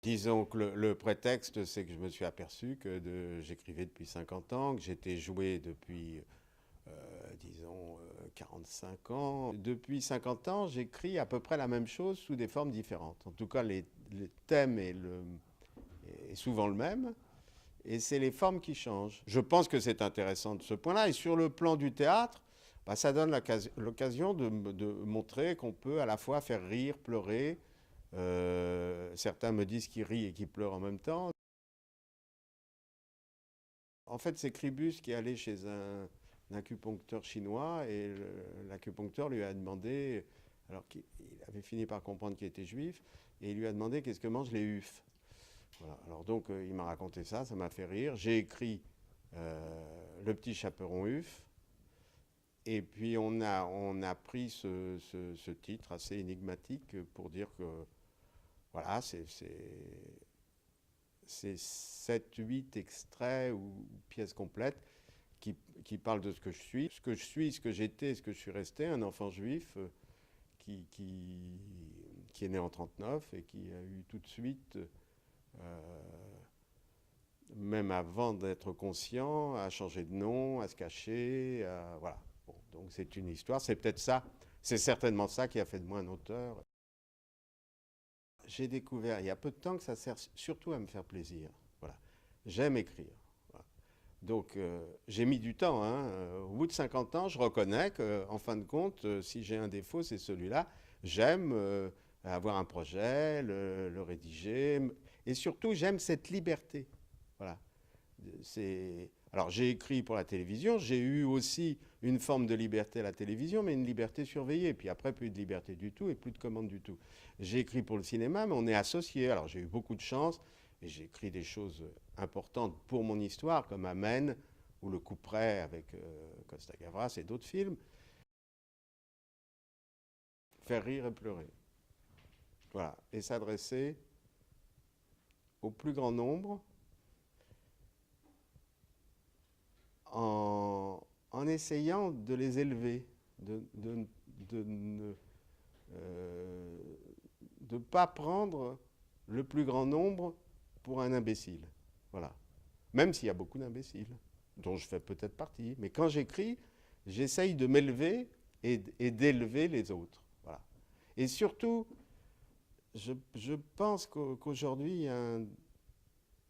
Disons que le prétexte, c'est que je me suis aperçu que j'écrivais depuis 50 ans, que j'étais joué depuis, disons, 45 ans. Depuis 50 ans, j'écris à peu près la même chose sous des formes différentes. En tout cas, les thèmes est souvent le même, et c'est les formes qui changent. Je pense que c'est intéressant de ce point-là. Et sur le plan du théâtre, bah, ça donne l'occasion de montrer qu'on peut à la fois faire rire, pleurer. Certains me disent qu'ils rient et qu'ils pleurent en même temps. En fait, c'est Cribus qui est allé chez un acupuncteur chinois et l'acupuncteur lui a demandé, alors qu'il avait fini par comprendre qu'il était juif, et il lui a demandé qu'est-ce que mangent les hufs. Voilà. Alors donc, il m'a raconté ça, ça m'a fait rire. J'ai écrit Le petit chaperon huf, et puis on a pris ce titre assez énigmatique pour dire que, voilà, c'est 7, 8 extraits ou pièces complètes qui, qui parlent de ce que je suis, ce que j'étais, ce que je suis resté, un enfant juif qui, qui, qui est né en 39 et qui a eu tout de suite, même avant d'être conscient, à changer de nom, à se cacher, voilà. Bon, donc c'est une histoire, c'est peut-être ça, c'est certainement ça qui a fait de moi un auteur. J'ai découvert il y a peu de temps que ça sert surtout à me faire plaisir. Voilà. J'aime écrire. Voilà. Donc j'ai mis du temps. Hein. Au bout de 50 ans, je reconnais qu'en fin de compte, si j'ai un défaut, c'est celui-là. J'aime avoir un projet, le rédiger. Et surtout, j'aime cette liberté. Voilà. Alors j'ai écrit pour la télévision, j'ai eu aussi une forme de liberté à la télévision, mais une liberté surveillée. Puis après, plus de liberté du tout et plus de commande du tout. J'ai écrit pour le cinéma, mais on est associés. Alors j'ai eu beaucoup de chance et j'ai écrit des choses importantes pour mon histoire, comme Amen ou Le Couperet avec Costa Gavras et d'autres films. Faire rire et pleurer. Voilà. Et s'adresser au plus grand nombre en essayant de les élever, de ne pas prendre le plus grand nombre pour un imbécile. Voilà. Même s'il y a beaucoup d'imbéciles, dont je fais peut-être partie. Mais quand j'écris, j'essaye de m'élever et d'élever les autres. Voilà. Et surtout, je pense qu'aujourd'hui, il y a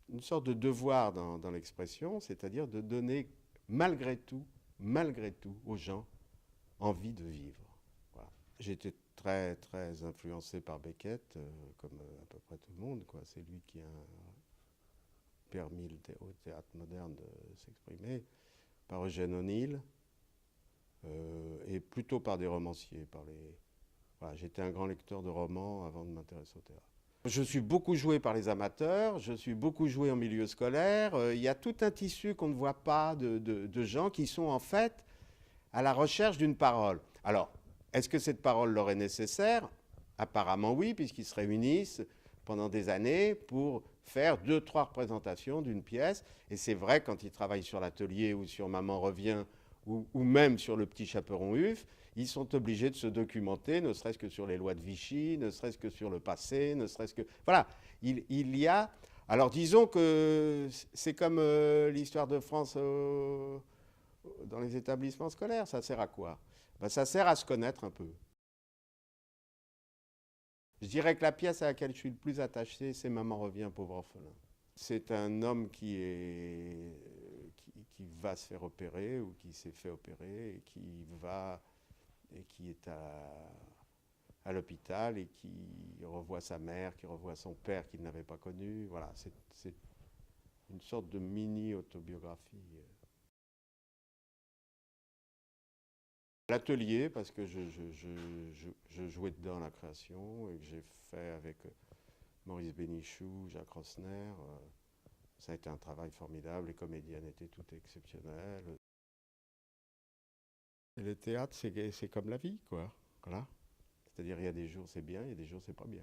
une sorte de devoir dans l'expression, c'est-à-dire de donner malgré tout, aux gens envie de vivre. Voilà. J'ai été très, très influencé par Beckett, comme à peu près tout le monde, quoi. C'est lui qui a permis au théâtre moderne de s'exprimer, par Eugène O'Neill, et plutôt par des romanciers. Voilà, j'étais un grand lecteur de romans avant de m'intéresser au théâtre. Je suis beaucoup joué par les amateurs, je suis beaucoup joué en milieu scolaire. Il y a tout un tissu qu'on ne voit pas de gens qui sont en fait à la recherche d'une parole. Alors, est-ce que cette parole leur est nécessaire? Apparemment oui, puisqu'ils se réunissent pendant des années pour faire 2, 3 représentations d'une pièce. Et c'est vrai, quand ils travaillent sur l'atelier ou sur Maman revient, ou même sur Le petit chaperon Huf, ils sont obligés de se documenter, ne serait-ce que sur les lois de Vichy, ne serait-ce que sur le passé, ne serait-ce que... Voilà, il y a... Alors disons que c'est comme l'histoire de France dans les établissements scolaires. Ça sert à quoi? Ben, ça sert à se connaître un peu. Je dirais que la pièce à laquelle je suis le plus attaché, c'est Maman revient, pauvre orphelin. C'est un homme qui va se faire opérer ou qui s'est fait opérer et qui est à l'hôpital et qui revoit sa mère, qui revoit son père qu'il n'avait pas connu. Voilà, c'est une sorte de mini-autobiographie. L'atelier, parce que je jouais dedans la création et que j'ai fait avec Maurice Bénichou, Jacques Rosner. Ça a été un travail formidable, les comédiennes étaient toutes exceptionnelles. Et le théâtre, c'est comme la vie, quoi. Voilà. C'est-à-dire, il y a des jours c'est bien, il y a des jours c'est pas bien.